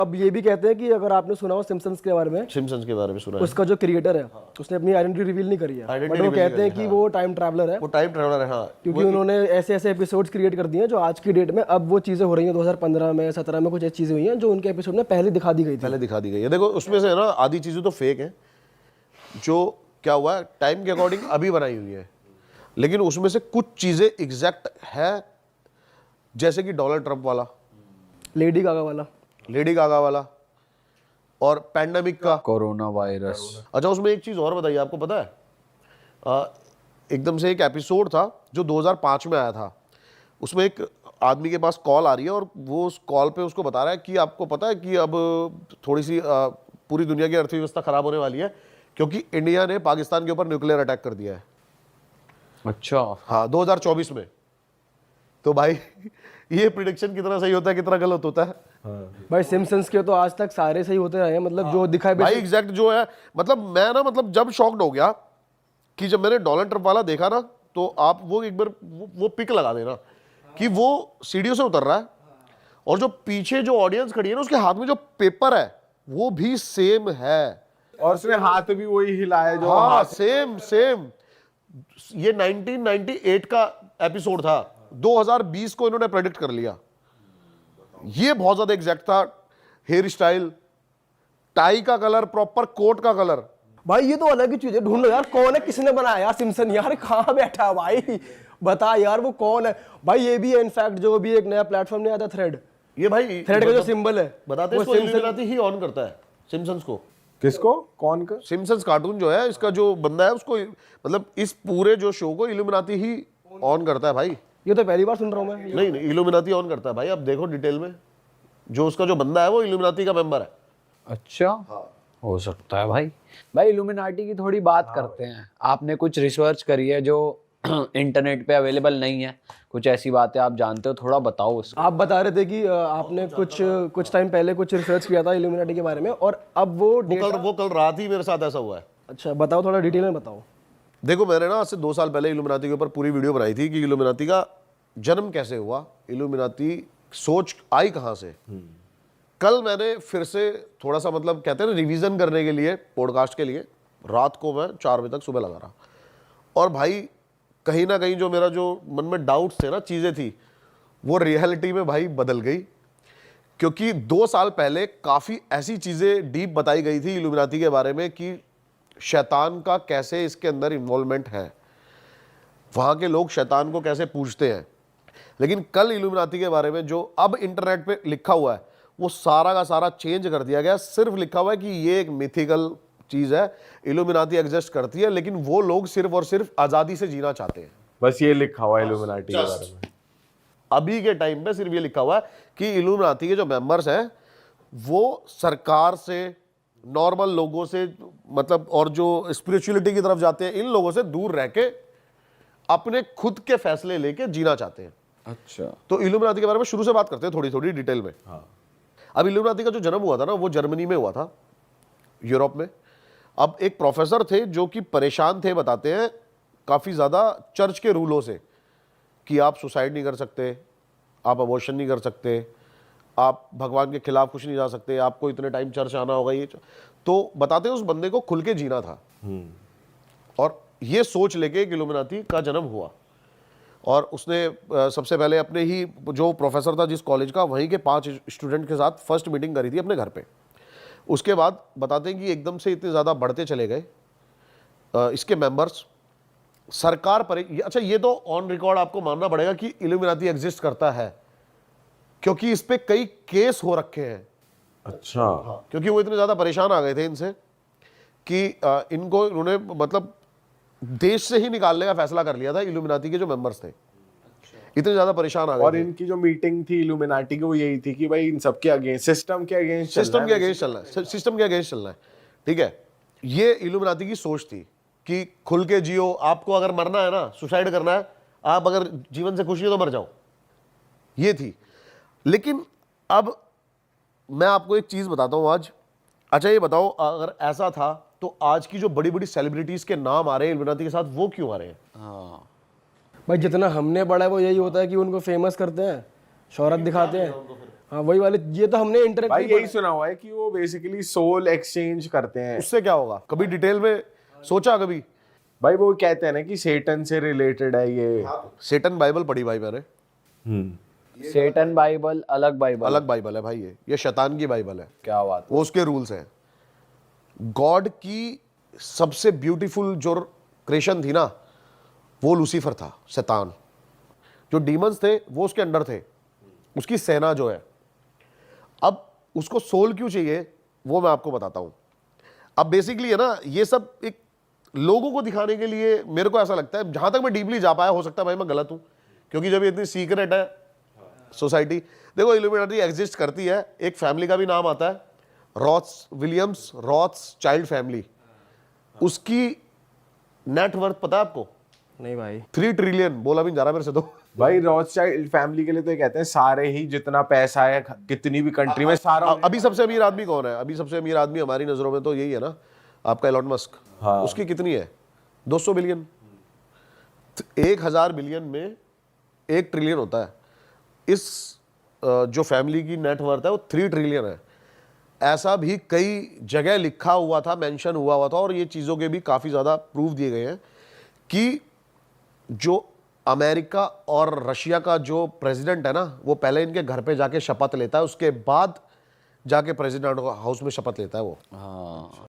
अब ये भी कहते हैं कि अगर आपने सुना हो सिम्पसन्स के बारे में, सिम्पसन्स के बारे में सुना है। उसका जो क्रिएटर है उसने अपनी आइडेंटिटी रिवील नहीं करी है, बट वो कहते हैं कि वो टाइम ट्रैवलर है, वो टाइम ट्रैवलर है। हाँ, क्योंकि उन्होंने ऐसे ऐसे एपिसोड्स क्रिएट कर दिए हैं जो आज की डेट में अब वो चीज़ें हो रही हैं। 2015 में 17 में कुछ ऐसी चीज़ें हुई हैं जो उनके एपिसोड में पहले दिखा दी गई थी। पहले दिखा दी गई है। देखो उसमें से ना आधी चीज़ें तो फेक है, जो क्या हुआ है टाइम के अकॉर्डिंग अभी बनाई हुई है, लेकिन उसमें से कुछ चीज़ें एग्जैक्ट है, जैसे कि डोनाल्ड ट्रंप वाला, लेडी गागा वाला और पैंडेमिक का, कोरोना वायरस। अच्छा उसमें एक चीज़ और बताइए, आपको पता है एकदम से एक एपिसोड था जो 2005 में आया था, उसमें एक आदमी के पास कॉल आ रही है और वो उस कॉल पे उसको बता रहा है कि आपको पता है कि अब थोड़ी सी पूरी दुनिया की अर्थव्यवस्था खराब होने वाली है क्योंकि इंडिया ने पाकिस्तान के ऊपर न्यूक्लियर अटैक कर दिया है। अच्छा, हाँ 2024 में। तो भाई ये प्रिडिक्शन कितना सही होता है कितना गलत होता है। भाई सिम्पसन्स के तो आज तक सारे सही होते रहे हैं, मतलब जो दिखाई भाई एग्जैक्ट जो है, मतलब मैं ना मतलब जब शॉक्ड हो गया कि जब मैंने डोनाल्ड ट्रंप वाला देखा ना, तो आप वो एक बार वो पिक लगा देना कि वो सीढ़ियों से उतर रहा है और जो पीछे जो ऑडियंस खड़ी है ना उसके हाथ में जो पेपर है वो भी सेम है, और उसने हाथ भी वही हिलाया जो हाँ सेम सेम। ये 1998 का एपिसोड था, 2020 को इन्होंने प्रेडिक्ट कर लिया। ये बहुत ज्यादा एग्जैक्ट था, हेयर स्टाइल, टाई का कलर, प्रॉपर कोट का कलर। भाई ये तो अलग ही चीज है, ढूंढ लो यार कौन है, किसने बनाया यार सिम्पसन, यार कहाँ बैठा है भाई, बता यार वो कौन है भाई। ये भी है इनफैक्ट जो भी एक नया प्लेटफॉर्म नहीं आता थ्रेड, ये भाई थ्रेड का जो सिंबल है बताते हैं, इसको इल्यूमिनाटी ही ऑन करता है सिम्पसन्स को। किसको, कौन का? सिम्पसन्स कार्टून जो है, इसका जो बंदा है उसको, मतलब इस पूरे जो शो को इल्यूमिनाटी ही ऑन करता है भाई। ये तो पहली बार सुन रहा हूँ मैं। नहीं नहीं, इल्यूमिनाटी ऑन करता है भाई, आप देखो डिटेल में, जो उसका जो बंदा है वो इल्यूमिनाटी का मेंबर है। अच्छा हो सकता है भाई। भाई इल्यूमिनाटी की थोड़ी बात करते हैं। आपने कुछ रिसर्च करी है जो इंटरनेट पे अवेलेबल नहीं है, कुछ ऐसी बातें आप जानते हो, थोड़ा बताओ उसको। आप बता रहे थे कि आपने कुछ टाइम पहले कुछ रिसर्च किया था इल्यूमिनाटी के बारे में, और अब वो कल रात ही मेरे साथ ऐसा हुआ है। अच्छा बताओ, थोड़ा डिटेल में बताओ। देखो मैंने ना आज से 2 साल पहले इल्यूमिनाटी के ऊपर पूरी वीडियो बनाई थी कि इल्यूमिनाटी का जन्म कैसे हुआ, इल्यूमिनाटी सोच आई कहाँ से। कल मैंने फिर से थोड़ा सा मतलब कहते हैं ना रिवीजन करने के लिए, पॉडकास्ट के लिए, रात को मैं 4 बजे तक सुबह लगा रहा, और भाई कहीं ना कहीं जो मेरा जो मन में डाउट्स थे ना, चीज़ें थी, वो रियलिटी में भाई बदल गई। क्योंकि 2 साल पहले काफ़ी ऐसी चीज़ें डीप बताई गई थी इल्यूमिनाटी के बारे में कि शैतान का कैसे इसके अंदर इन्वॉल्वमेंट है, वहाँ के लोग शैतान को कैसे पूजते हैं। लेकिन कल इल्यूमिनाटी के बारे में जो अब इंटरनेट पे लिखा हुआ है वो सारा का सारा चेंज कर दिया गया। सिर्फ लिखा हुआ है कि ये एक मिथिकल चीज़ है, इल्यूमिनाटी एग्जिस्ट करती है, लेकिन वो लोग सिर्फ और सिर्फ आज़ादी से जीना चाहते हैं। बस ये लिखा हुआ है इल्यूमिनाटी के बारे में। अभी के टाइम पे सिर्फ ये लिखा हुआ है कि इल्यूमिनाटी के जो मेंबर्स हैं वो सरकार से, नॉर्मल लोगों से, मतलब और जो स्पिरिचुअलिटी की तरफ जाते हैं, इन लोगों से दूर रह के अपने खुद के फैसले लेके जीना चाहते हैं। अच्छा, तो इल्यूमिनाटी के बारे में शुरू से बात करते हैं थोड़ी थोड़ी डिटेल में। अब इल्यूमिनाटी का जो जन्म हुआ था ना वो जर्मनी में हुआ था, यूरोप में। अब एक प्रोफेसर थे जो कि परेशान थे, बताते हैं काफ़ी ज़्यादा चर्च के रूलों से, कि आप सुसाइड नहीं कर सकते, आप अबॉर्शन नहीं कर सकते, आप भगवान के खिलाफ कुछ नहीं जा सकते, आपको इतने टाइम चर्च आना होगा। ये तो बताते हैं उस बंदे को खुल के जीना था, और ये सोच लेके एक इल्यूमिनाटी का जन्म हुआ। और उसने सबसे पहले अपने ही जो प्रोफेसर था जिस कॉलेज का, वहीं के 5 स्टूडेंट के साथ फर्स्ट मीटिंग करी थी अपने घर पे। उसके बाद बताते हैं कि एकदम से इतने ज़्यादा बढ़ते चले गए इसके मेंबर्स, सरकार पर। अच्छा ये तो ऑन रिकॉर्ड आपको मानना पड़ेगा कि इल्यूमिनाटी एग्जिस्ट करता है, क्योंकि इस पे कई केस हो रखे हैं। अच्छा, क्योंकि वो इतने ज़्यादा परेशान आ गए थे इनसे कि इनको इन्होंने मतलब देश से ही निकालने का फैसला कर लिया था, इल्यूमिनाटी के जो मेंबर्स थे। इतने ज्यादा परेशान आ गए और थे। इनकी जो मीटिंग थी इल्यूमिनाटी की वो यही थी कि भाई इन सबके अगेंस्ट, सिस्टम के अगेंस्ट सिस्टम के अगेंस्ट चलना है, सिस्टम के अगेंस्ट चलना है, ठीक है। ये इल्यूमिनाटी की सोच थी कि खुल के जियो, आपको अगर मरना है ना, सुसाइड करना है, आप अगर जीवन से खुशी हो तो मर जाओ, ये थी। लेकिन अब मैं आपको एक चीज बताता हूं आज। अच्छा ये बताओ, अगर ऐसा था तो आज की जो बड़ी बड़ी सेलिब्रिटीज के नाम आ रहे हैं इल्यूमिनाटी के साथ, वो क्यों आ रहे हैं? हाँ भाई जितना हमने पढ़ा है वो यही होता है कि उनको फेमस करते हैं, शोहरत दिखाते हैं, हाँ वही वाले, ये तो हमने इंटरनेट भाई यही सुना हुआ है कि वो बेसिकली सोल एक्सचेंज करते हैं। उससे क्या होगा, कभी डिटेल में सोचा कभी? भाई वो कहते हैं ना कि सेटन से रिलेटेड है ये। सेटन बाइबल पढ़ी भाई मैंने, सेटन बाइबल अलग बाइबल, अलग बाइबल है भाई, ये शैतान की बाइबल है, क्या बात है। वो उसके रूल्स हैं। गॉड की सबसे ब्यूटीफुल जो क्रिएशन थी ना, वो लूसीफर था, शैतान। जो डीमंस थे वो उसके अंडर थे, उसकी सेना जो है। अब उसको सोल क्यों चाहिए वो मैं आपको बताता हूं। अब बेसिकली है ना, ये सब एक लोगों को दिखाने के लिए, मेरे को ऐसा लगता है, जहां तक मैं डीपली जा पाया, हो सकता है भाई मैं गलत हूं, क्योंकि जब ये इतनी सीक्रेट है सोसाइटी। देखो इल्यूमिनाटी एग्जिस्ट करती है, एक फैमिली का भी नाम आता है, रॉथ्स विलियम्स रॉथ्स चाइल्ड फैमिली। उसकी नेट वर्थ पता है आपको? नहीं भाई 3 ट्रिलियन, बोला भी नहीं जा रहा मेरे से तो। भाई रॉथस्चाइल्ड फैमिली के लिए तो ये कहते हैं सारे ही जितना पैसा है कितनी भी कंट्री में सारा। अभी सबसे अमीर आदमी कौन है? अभी सबसे अमीर आदमी हमारी नजरों में तो यही है ना, आपका एलॉन मस्क। हाँ। उसकी कितनी है? 200 बिलियन। 1000 बिलियन में 1 ट्रिलियन होता है। इस जो फैमिली की नेटवर्थ है वो 3 ट्रिलियन है। ऐसा भी कई जगह लिखा हुआ था, मेंशन हुआ था, और ये चीज़ों के भी काफ़ी ज़्यादा प्रूफ दिए गए हैं कि जो अमेरिका और रशिया का जो प्रेसिडेंट है ना, वो पहले इनके घर पे जाके शपथ लेता है, उसके बाद जाके प्रेसिडेंट हाउस में शपथ लेता है वो। हाँ